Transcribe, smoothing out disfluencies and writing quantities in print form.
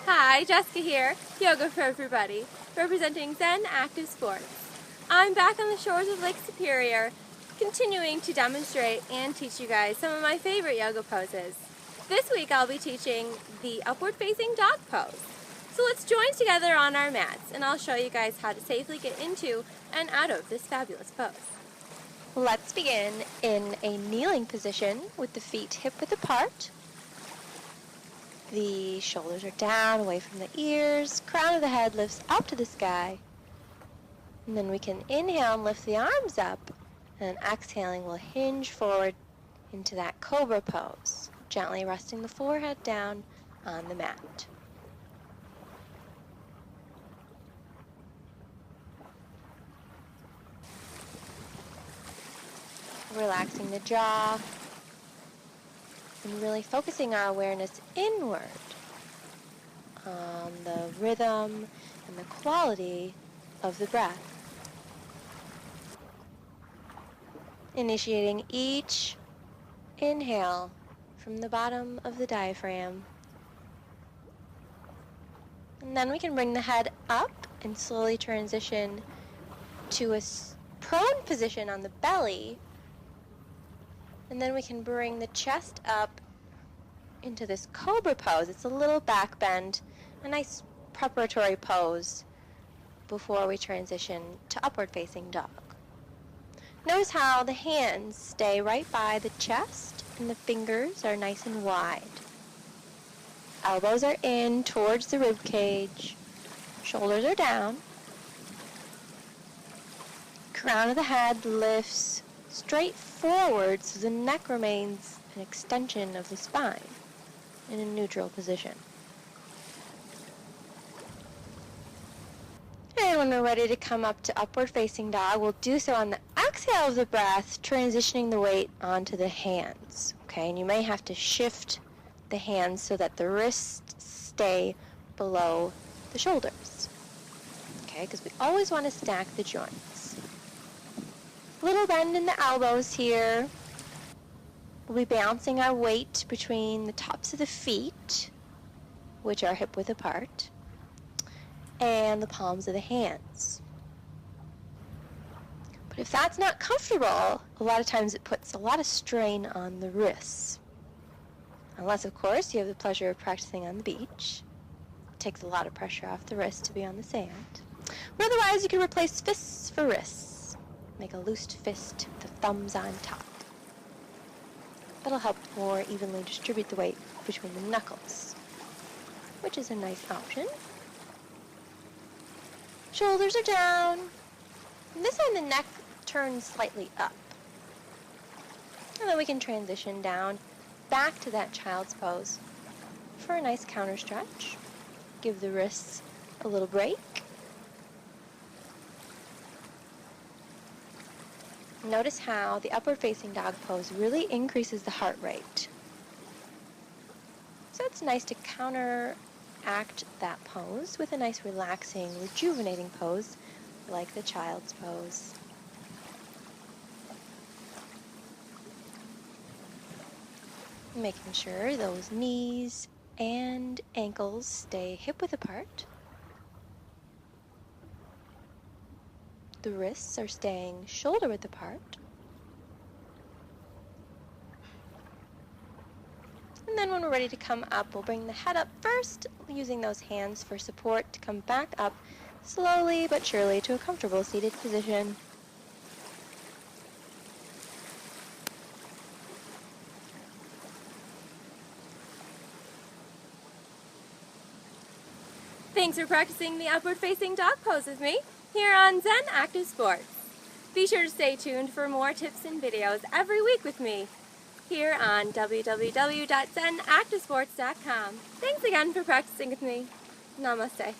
Hi, Jessica here, Yoga for Everybody, representing Zen Active Sports. I'm back on the shores of Lake Superior, continuing to demonstrate and teach you guys some of my favorite yoga poses. This week I'll be teaching the upward facing dog pose. So let's join together on our mats and I'll show you guys how to safely get into and out of this fabulous pose. Let's begin in a kneeling position with the feet hip-width apart. The shoulders are down, away from the ears, crown of the head lifts up to the sky. And then we can inhale and lift the arms up, and exhaling will hinge forward into that cobra pose, gently resting the forehead down on the mat. Relaxing the jaw, and really focusing our awareness inward on the rhythm and the quality of the breath. Initiating each inhale from the bottom of the diaphragm. And then we can bring the head up and slowly transition to a prone position on the belly. And then we can bring the chest up into this cobra pose. It's a little back bend, a nice preparatory pose before we transition to upward facing dog. Notice how the hands stay right by the chest and the fingers are nice and wide. Elbows are in towards the rib cage. Shoulders are down. Crown of the head lifts straight forward so the neck remains an extension of the spine in a neutral position. And when we're ready to come up to upward facing dog, we'll do so on the exhale of the breath, transitioning the weight onto the hands. Okay, and you may have to shift the hands so that the wrists stay below the shoulders. Okay, because we always want to stack the joints. Little bend in the elbows here. We'll be balancing our weight between the tops of the feet, which are hip-width apart, and the palms of the hands. But if that's not comfortable, a lot of times it puts a lot of strain on the wrists. Unless, of course, you have the pleasure of practicing on the beach. It takes a lot of pressure off the wrist to be on the sand. But otherwise, you can replace fists for wrists. Make a loose fist with the thumbs on top. That'll help more evenly distribute the weight between the knuckles, which is a nice option. Shoulders are down. And this time the neck turns slightly up. And then we can transition down back to that child's pose for a nice counter stretch. Give the wrists a little break. Notice how the upward facing dog pose really increases the heart rate. So it's nice to counteract that pose with a nice relaxing, rejuvenating pose like the child's pose. Making sure those knees and ankles stay hip-width apart. The wrists are staying shoulder-width apart. And then when we're ready to come up, we'll bring the head up first, using those hands for support to come back up slowly but surely to a comfortable seated position. Thanks for practicing the upward facing dog pose with me here on Zen Active Sports. Be sure to stay tuned for more tips and videos every week with me here on www.zenactivesports.com. Thanks again for practicing with me. Namaste.